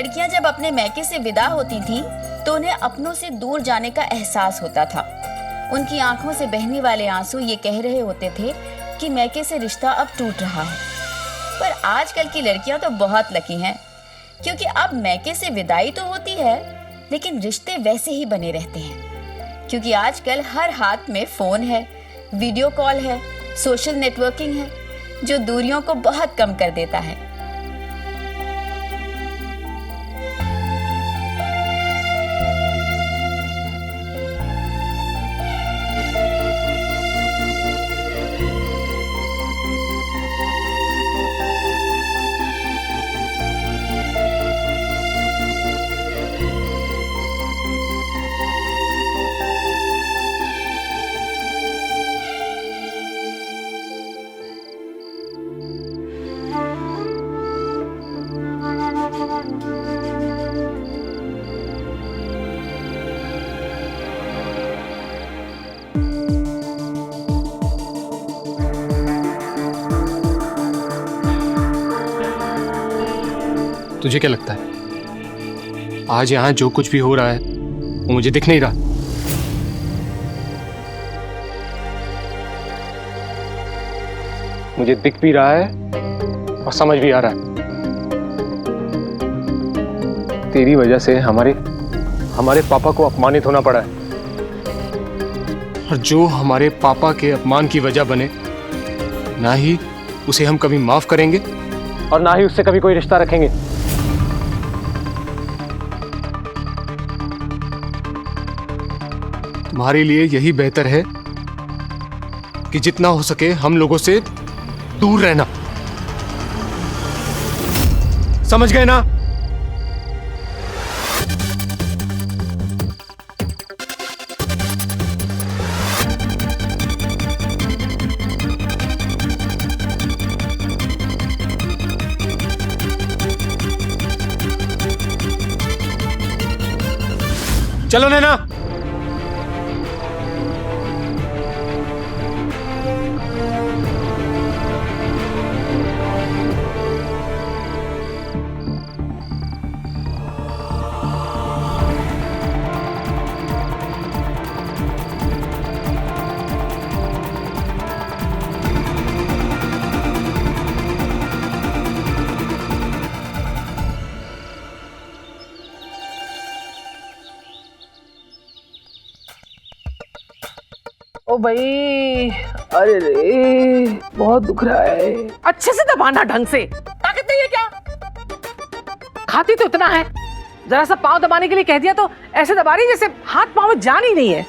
लड़कियां जब अपने मैके से विदा होती थी तो उन्हें अपनों से दूर जाने का एहसास होता था। उनकी आंखों से बहने वाले आंसू ये कह रहे होते थे कि मैके से रिश्ता अब टूट रहा है। पर आजकल की लड़कियां तो बहुत लकी हैं, क्योंकि अब मैके से विदाई तो होती है लेकिन रिश्ते वैसे ही बने रहते हैं, क्योंकि आजकल हर हाथ में फोन है, वीडियो कॉल है, सोशल नेटवर्किंग है, जो दूरियों को बहुत कम कर देता है। तुझे क्या लगता है आज यहाँ जो कुछ भी हो रहा है वो मुझे दिख नहीं रहा? मुझे दिख भी रहा है और समझ भी आ रहा है। तेरी वजह से हमारे पापा को अपमानित होना पड़ा है, और जो हमारे पापा के अपमान की वजह बने, ना ही उसे हम कभी माफ करेंगे और ना ही उससे कभी कोई रिश्ता रखेंगे। तुम्हारे लिए यही बेहतर है कि जितना हो सके हम लोगों से दूर रहना। समझ गए ना? चलो नैना। ओ भाई, अरे रे बहुत दुख रहा है। अच्छे से दबाना, ढंग से। ताकत नहीं है क्या? खाती तो इतना है, जरा सा पाँव दबाने के लिए कह दिया तो ऐसे दबा रही जैसे हाथ पाँव में जान ही नहीं है।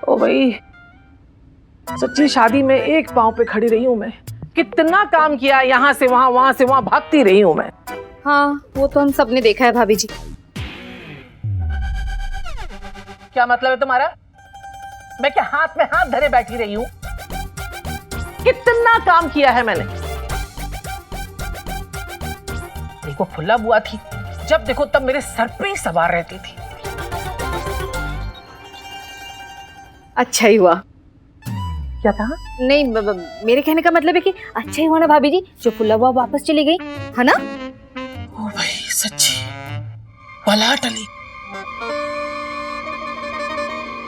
ओ भाई, सच्ची शादी में एक पाँव पे खड़ी रही हूँ मैं। कितना काम किया, यहाँ से वहाँ, वहाँ से वहाँ भागती रही हूँ मैं। हाँ, वो तो हम सबने देखा है भाभी जी। क्या मतलब है तुम्हारा? मैं क्या हाथ में हाथ धरे बैठी रही हूं? कितना काम किया है मैंने। देखो, फुल्ला बुआ थी, जब देखो तब मेरे सर पे ही सवार रहती थी। अच्छा ही हुआ। क्या कहा? नहीं, मेरे कहने का मतलब है कि अच्छा ही हुआ ना भाभी जी जो फुल्ला बुआ वापस चली गई, है ना? ओ भाई, सच्ची बला टली।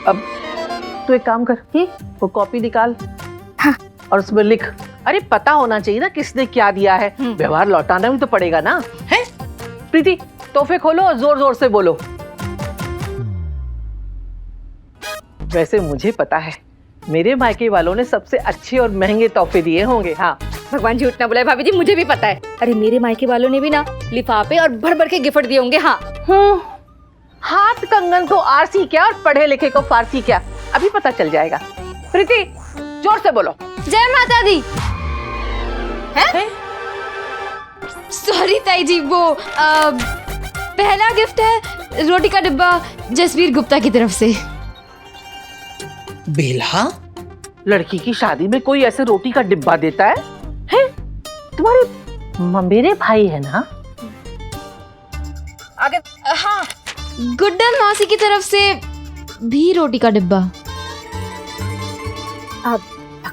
अब तू एक काम कर, वो कॉपी निकाल। हाँ। और उसमें लिख। अरे पता होना चाहिए ना किसने क्या दिया है। व्यवहार लौटाना भी तो पड़ेगा ना, है? प्रीति, तोहफे खोलो और जोर जोर से बोलो। वैसे मुझे पता है मेरे मायके वालों ने सबसे अच्छे और महंगे तोहफे दिए होंगे। हाँ, भगवान झूठ ना बुलाए भाभी जी, मुझे भी पता है। अरे मेरे मायके वालों ने भी ना लिफाफे और भर भर के गिफ्ट दिए होंगे। हाँ, हाथ कंगन को आरसी क्या और पढ़े लिखे को फारसी क्या, अभी पता चल जाएगा। प्रीति, जोर से बोलो। जय माता दी। हैं? सॉरी ताई जी, वो पहला गिफ्ट है रोटी का डिब्बा जसवीर गुप्ता की तरफ से। बेला, लड़की की शादी में कोई ऐसे रोटी का डिब्बा देता है? हैं? तुम्हारे मेरे भाई है ना? आगे। हाँ, गुड्डन मौसी की तरफ से भी रोटी का डिब्बा।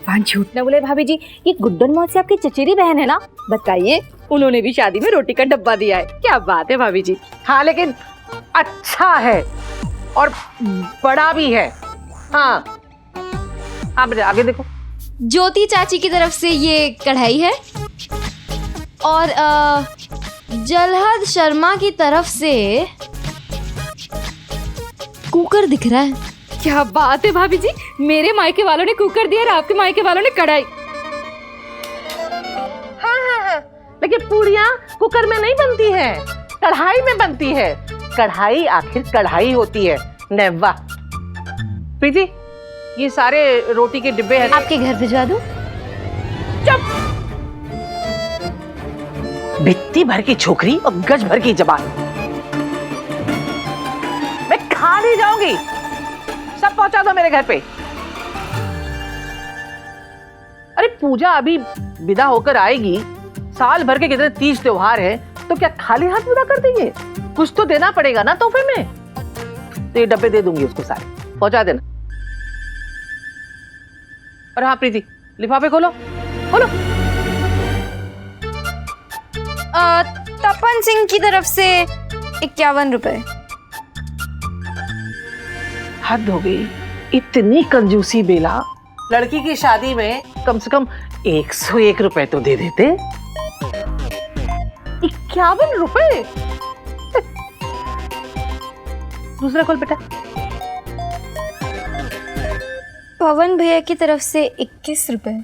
भगवान झूठ न बोले भाभी जी, ये गुड्डन मौसी आपकी चचेरी बहन है ना? बताइए, उन्होंने भी शादी में रोटी का डब्बा दिया है। क्या बात है भाभी जी। हाँ लेकिन अच्छा है और बड़ा भी है। हाँ हाँ बेटा आगे देखो। ज्योति चाची की तरफ से ये कढ़ाई है और जलहद शर्मा की तरफ से कुकर दिख रहा है। क्या बात है भाभी जी, मेरे मायके वालों ने कुकर दिया और आपके मायके वालों ने कढ़ाई। हाँ, लेकिन पूड़ियाँ कुकर में नहीं बनती है, कढ़ाई में बनती है। कढ़ाई आखिर कढ़ाई होती है। नेवा प्रीति, ये सारे रोटी के डिब्बे हैं। आपके घर भिजवा दूं? चुप। भित्ती भर की छोकरी और गज भर की जबान। मैं खा नहीं जाऊंगी, सब पहुंचा दो मेरे घर पे। अरे पूजा अभी विदा होकर आएगी, साल भर के कितने तीज त्योहार है, तो क्या खाली हाथ विदा कर देंगे? कुछ तो देना पड़ेगा ना तोहफे में। तो ये डब्बे दे दूंगी उसको, सारे पहुंचा देना। और हाँ प्रीति, लिफाफे खोलो खोलो। तपन सिंह की तरफ से 51 रुपए। हद हो गई, इतनी कंजूसी बेला। लड़की की शादी में कम से कम 101 रुपए तो दे देते। 51 रुपए। दूसरा खोल बेटा। पवन भैया की तरफ से 21 रुपए।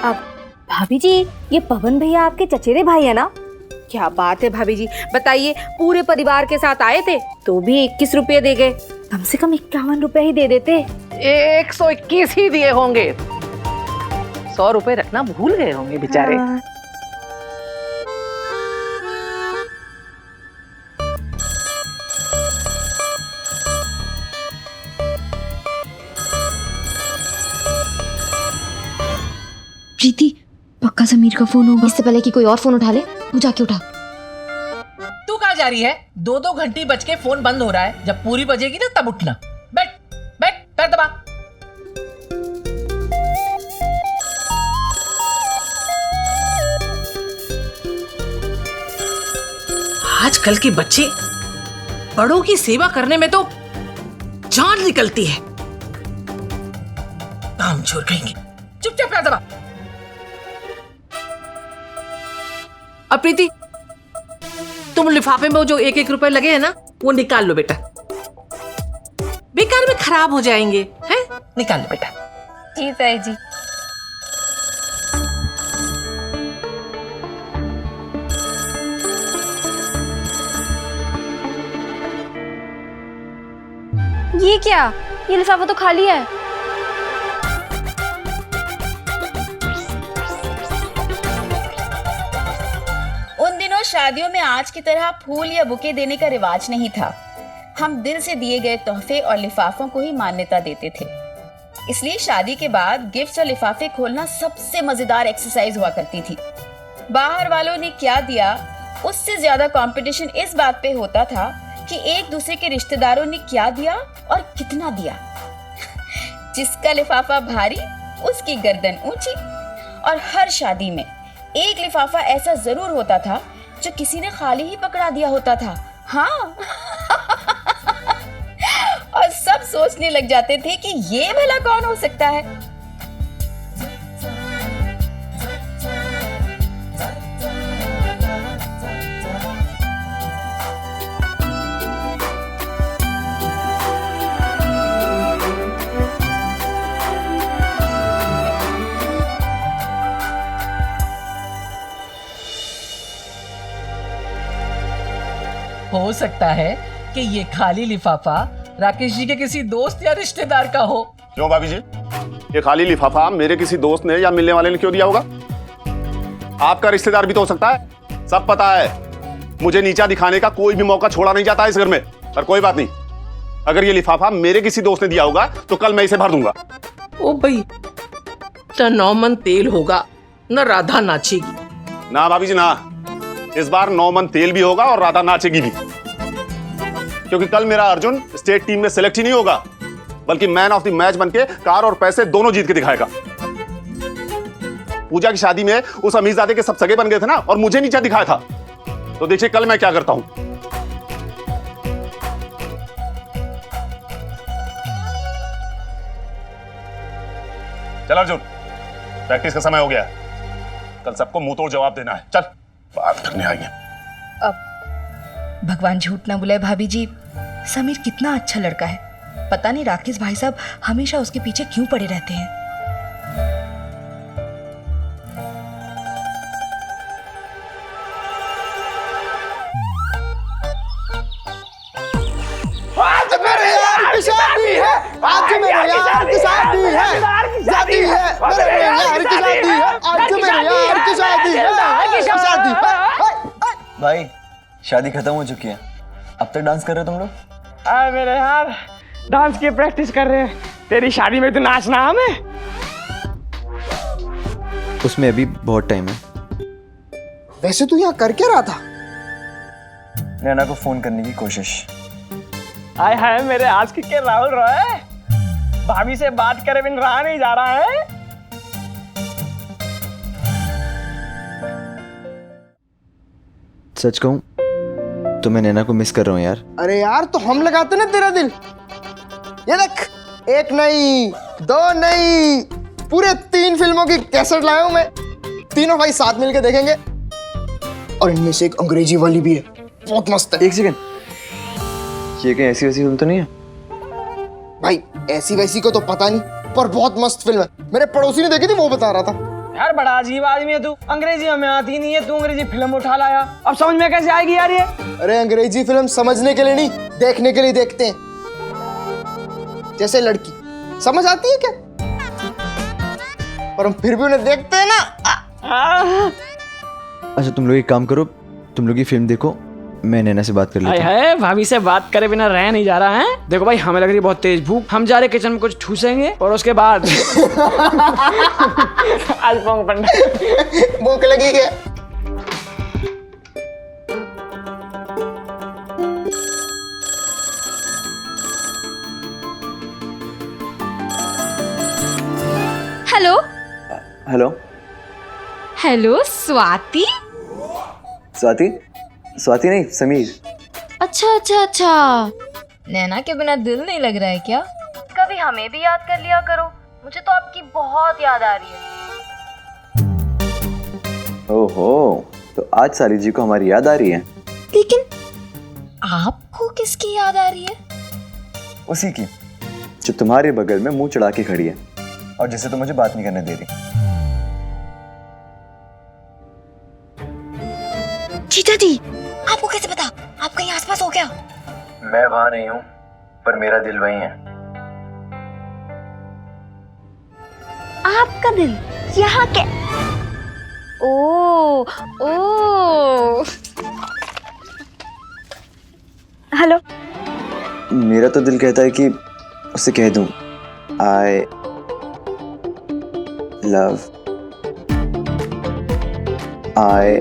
अब भाभी जी, ये पवन भैया आपके चचेरे भाई है ना? क्या बात है भाभी जी, बताइए, पूरे परिवार के साथ आए थे तो भी 21 रुपए दे गए। कम से कम 51 रुपए ही दे देते। 121 ही दिए होंगे। 100 रुपए रखना भूल गए होंगे बेचारे। हाँ। प्रीति, पक्का समीर का फोन होगा। इससे पहले कि कोई और फोन उठा ले, तू जाके उठा। तू कहाँ जा रही है? 2-2 घंटी बज के फोन बंद हो रहा है। जब पूरी बजेगी ना तब उठना। बैठ बैठ, पैर दबा। आजकल के बच्चे बड़ों की सेवा करने में तो जान निकलती है। काम छोड़ कहेंगे। चुपचाप पैर दबा। अब प्रीति, तुम लिफाफे में जो 1-1 रुपए लगे हैं ना, वो निकाल लो बेटा। बेकार में खराब हो जाएंगे, हैं? निकाल लो बेटा। जी ताई जी। ये क्या? ये लिफाफा तो खाली है। उन दिनों शादियों में आज की तरह फूल या बुके देने का रिवाज नहीं था। हम दिल से दिए गए तोहफे और लिफाफों को ही मान्यता देते थे। इसलिए शादी के बाद गिफ्ट्स और लिफाफे खोलना सबसे मजेदार एक्सरसाइज हुआ करती थी। बाहर वालों ने क्या दिया, उससे ज्यादा कंपटीशन इस बात पे होता था कि एक दूसरे के रिश्तेदारों ने क्या दिया और कितना दिया। जिसका लिफाफा भारी, उसकी गर्दन ऊंची। और हर शादी में एक लिफाफा ऐसा जरूर होता था जो किसी ने खाली ही पकड़ा दिया होता था। हाँ। और सब सोचने लग जाते थे कि ये भला कौन हो सकता है। हो सकता है कि ये खाली लिफाफा राकेश जी के किसी दोस्त या रिश्तेदार का हो। क्यों भाभी जी, ये खाली लिफाफा मेरे किसी दोस्त ने या मिलने वाले ने क्यों दिया होगा? आपका रिश्तेदार भी तो हो सकता है। सब पता है, मुझे नीचा दिखाने का कोई भी मौका छोड़ा नहीं जाता इस घर में। पर कोई बात नहीं, अगर ये लिफाफा मेरे किसी दोस्त ने दिया होगा तो कल मैं इसे भर दूंगा। ओ भाई, न 9 मन तेल होगा, न राधा नाचेगी। ना भाभी जी ना, इस बार 9 मन तेल भी होगा और राधा नाचेगी भी। क्योंकि कल मेरा अर्जुन स्टेट टीम में सिलेक्ट ही नहीं होगा, बल्कि मैन ऑफ द मैच बनके कार और पैसे दोनों जीत के दिखाएगा। पूजा की शादी में उस अमीरजादे के सब सगे बन गए थे ना, और मुझे नीचा दिखाया था। तो देखिए कल मैं क्या करता हूं। चल अर्जुन, प्रैक्टिस का समय हो गया है। कल सबको मुंह तोड़ जवाब देना है। चल, बात करने आई है। भगवान झूठ ना बुलाए भाभी जी, समीर कितना अच्छा लड़का है। पता नहीं राकेश भाई साहब हमेशा उसके पीछे क्यों पड़े रहते हैं। आज मेरे यार की शादी है, आज मेरे यार की शादी है, शादी है, मेरे यार की शादी है, आज मेरे यार की शादी है, शादी है। भाई शादी खत्म हो चुकी है, अब तक डांस कर रहे हो तुम लोग? अरे मेरे यार डांस की प्रैक्टिस कर रहे हैं। तेरी शादी में तो नाचना हमें। उसमें अभी बहुत टाइम है। वैसे तू यहाँ कर क्या रहा था? नैना को फोन करने की कोशिश। आय हाय मेरे आज के राहुल रॉय, भाभी से बात करे बिन रहा नहीं जा रहा है। सच कहूं तो मैं नैना को मिस कर रहा हूं यार। अरे यार तो हम लगाते ना तेरा दिल। ये देख, एक नहीं, दो नहीं, पूरे 3 फिल्मों की कैसेट लाया हूं मैं। तीनों भाई साथ मिलके देखेंगे, और इनमें से एक अंग्रेजी वाली भी है, बहुत मस्त है। एक सेकंड, ये कहीं ऐसी वैसी फिल्म तो नहीं है? भाई ऐसी वैसी को तो पता नहीं, पर बहुत मस्त फिल्म है। मेरे पड़ोसी ने देखी थी, वो बता रहा था। यार बड़ा अजीब आदमी है तू, अंग्रेजी हमें आती नहीं है, तू अंग्रेजी फिल्म उठा लाया। अब समझ में कैसे आएगी यार ये? अरे अंग्रेजी फिल्म समझने के लिए नहीं, देखने के लिए देखते हैं। जैसे लड़की समझ आती है क्या, पर हम फिर भी उन्हें देखते हैं ना। अच्छा तुम लोग एक काम करो, तुम लोग ये फिल्म देखो, मैं नैना से बात कर लेता हूं। है भाभी से बात करे बिना रह नहीं जा रहा है। देखो भाई हमें लग रही बहुत तेज भूख, हम जा रहे किचन में कुछ ठूसेंगे और उसके बाद अल्पोंग पंडा भूख लगी क्या? Hello hello hello Swati. Swati? Swati नहीं, समीर। अच्छा अच्छा अच्छा, नैना के बिना दिल नहीं लग रहा है क्या? कभी हमें भी याद कर लिया करो, मुझे तो आपकी बहुत याद आ रही है। ओहो, तो आज साली जी को हमारी याद आ रही है। लेकिन आपको किसकी याद आ रही है? उसी की जो तुम्हारे बगल में मुंह चढ़ा के खड़ी है और जिसे तो मुझे बात नहीं करने दे रही। जीजा जी, आपको कैसे पता? आप कहीं आसपास हो क्या? मैं वहां नहीं हूं, पर मेरा दिल वहीं है। आपका दिल यहाँ के? ओ ओ, हेलो। मेरा तो दिल कहता है कि उसे कह दूं आई लव आई।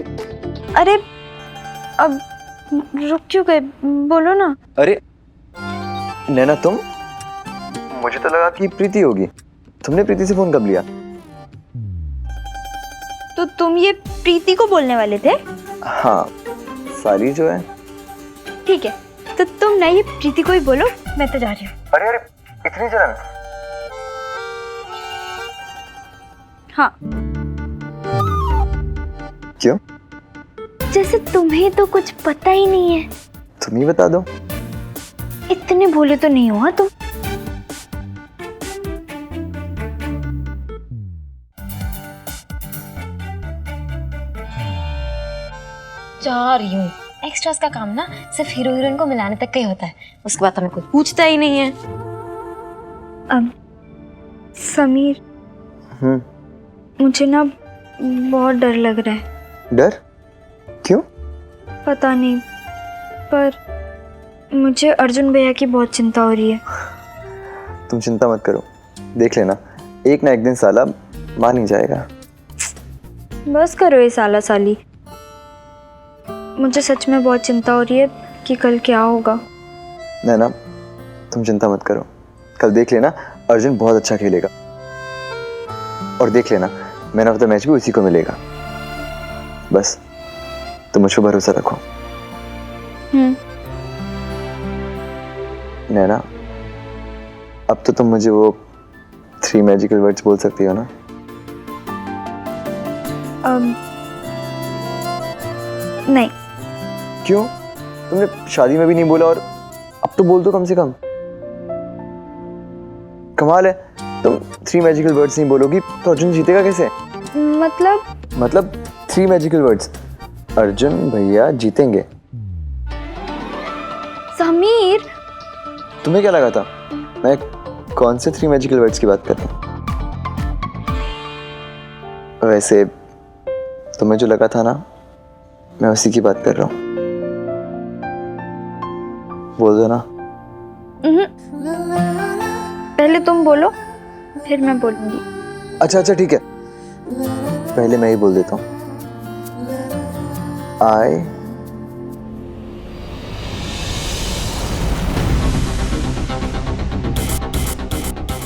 अरे अब रुक क्यों गए, बोलो ना। अरे नैना तुम, मुझे तो लगा कि प्रीति होगी। तुमने प्रीति से फोन कब लिया? तो तुम ये प्रीति को बोलने वाले थे? हाँ, साली जो है। ठीक है, तो तुम ना ये प्रीति को ही बोलो, मैं तो जा रही हूँ। अरे अरे इतनी जलन? हाँ। क्यों? जैसे तुम्हें तो कुछ पता ही नहीं है। तुम ही बता दो। इतने भोले तो नहीं हो तुम। जा रही हूँ। एक्स्ट्रास का काम ना सिर्फ हीरो हीरोइन को मिलाने तक का ही होता है, उसके बाद हमें कोई पूछता ही नहीं है। अब समीर, मुझे ना बहुत डर लग रहा है। डर? क्यों? पता नहीं, पर मुझे अर्जुन भैया की बहुत चिंता हो रही है। तुम चिंता मत करो, देख लेना एक ना एक दिन साला मान ही जाएगा। बस करो ये साला साली, मुझे सच में बहुत चिंता हो रही है कि कल क्या होगा। नैना तुम चिंता मत करो, कल देख लेना, अर्जुन बहुत अच्छा खेलेगा। और देख लेना, मैन ऑफ द मैच भी उसी को मिलेगा। बस तुम मुझ पर भरोसा रखो। नैना, अब तो तुम मुझे वो 3 मैजिकल वर्ड्स बोल सकती हो ना? नहीं। क्यों? तुमने शादी में भी नहीं बोला और अब तो बोल दो कम से कम। कमाल है, तुम 3 मैजिकल वर्ड्स नहीं बोलोगी तो अर्जुन जीतेगा कैसे? मतलब 3 मैजिकल वर्ड्स, अर्जुन भैया जीतेंगे। समीर, तुम्हें क्या लगा था मैं कौन से 3 मैजिकल वर्ड्स की बात कर रहा हूँ? वैसे तुम्हें जो लगा था ना, मैं उसी की बात कर रहा हूँ। बोल दो ना। पहले तुम बोलो, फिर मैं बोलूंगी। अच्छा ठीक है, पहले मैं ही बोल देता हूँ। I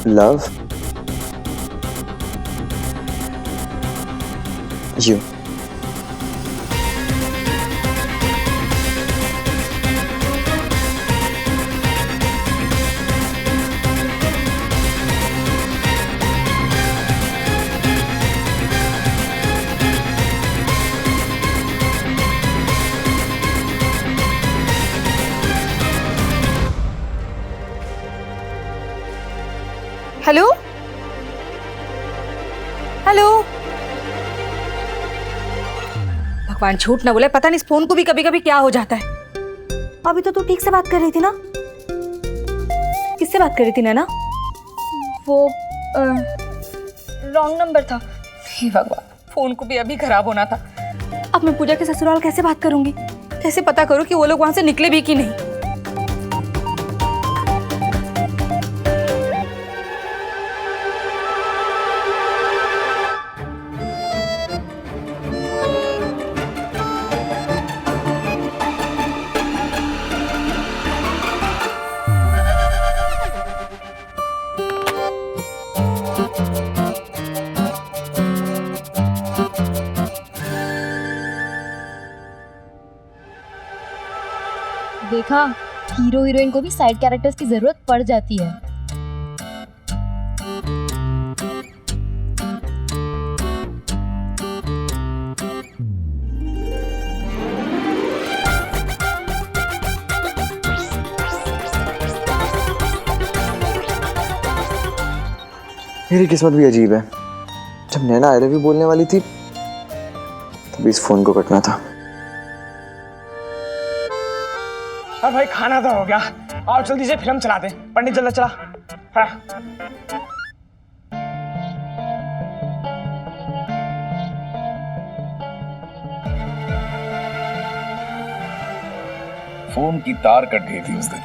love you. Hello hello, भगवान झूठ ना बोले, पता नहीं इस फोन को भी कभी कभी क्या हो जाता है। अभी तो तू ठीक से बात कर रही थी ना? किससे बात कर रही थी नैना? वो रॉन्ग नंबर था। हे भगवान, फोन को भी अभी खराब होना था। अब मैं पूजा के ससुराल कैसे बात करूंगी? कैसे पता करूं कि वो लोग वहां से निकले भी कि नहीं? देखा, हीरो हीरोइन को भी साइड कैरेक्टर्स की जरूरत पड़ जाती है। मेरी किस्मत भी अजीब है। जब नैना आई लव यू बोलने वाली थी तभी इस फोन को कटना था। और भाई खाना तो हो गया, और जल्दी से फिल्म चला दे। पंडित जल्दी चला। हाँ। फोन की तार कट गई थी उस दिन,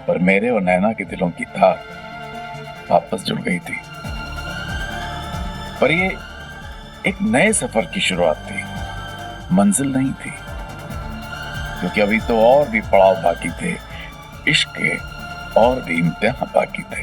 पर मेरे और नैना के दिलों की तार वापस जुड़ गई थी। पर ये एक नए सफर की शुरुआत थी, मंजिल नहीं थी, क्योंकि अभी तो और भी पड़ाव बाकी थे, इश्क के और भी इम्तिहान बाकी थे।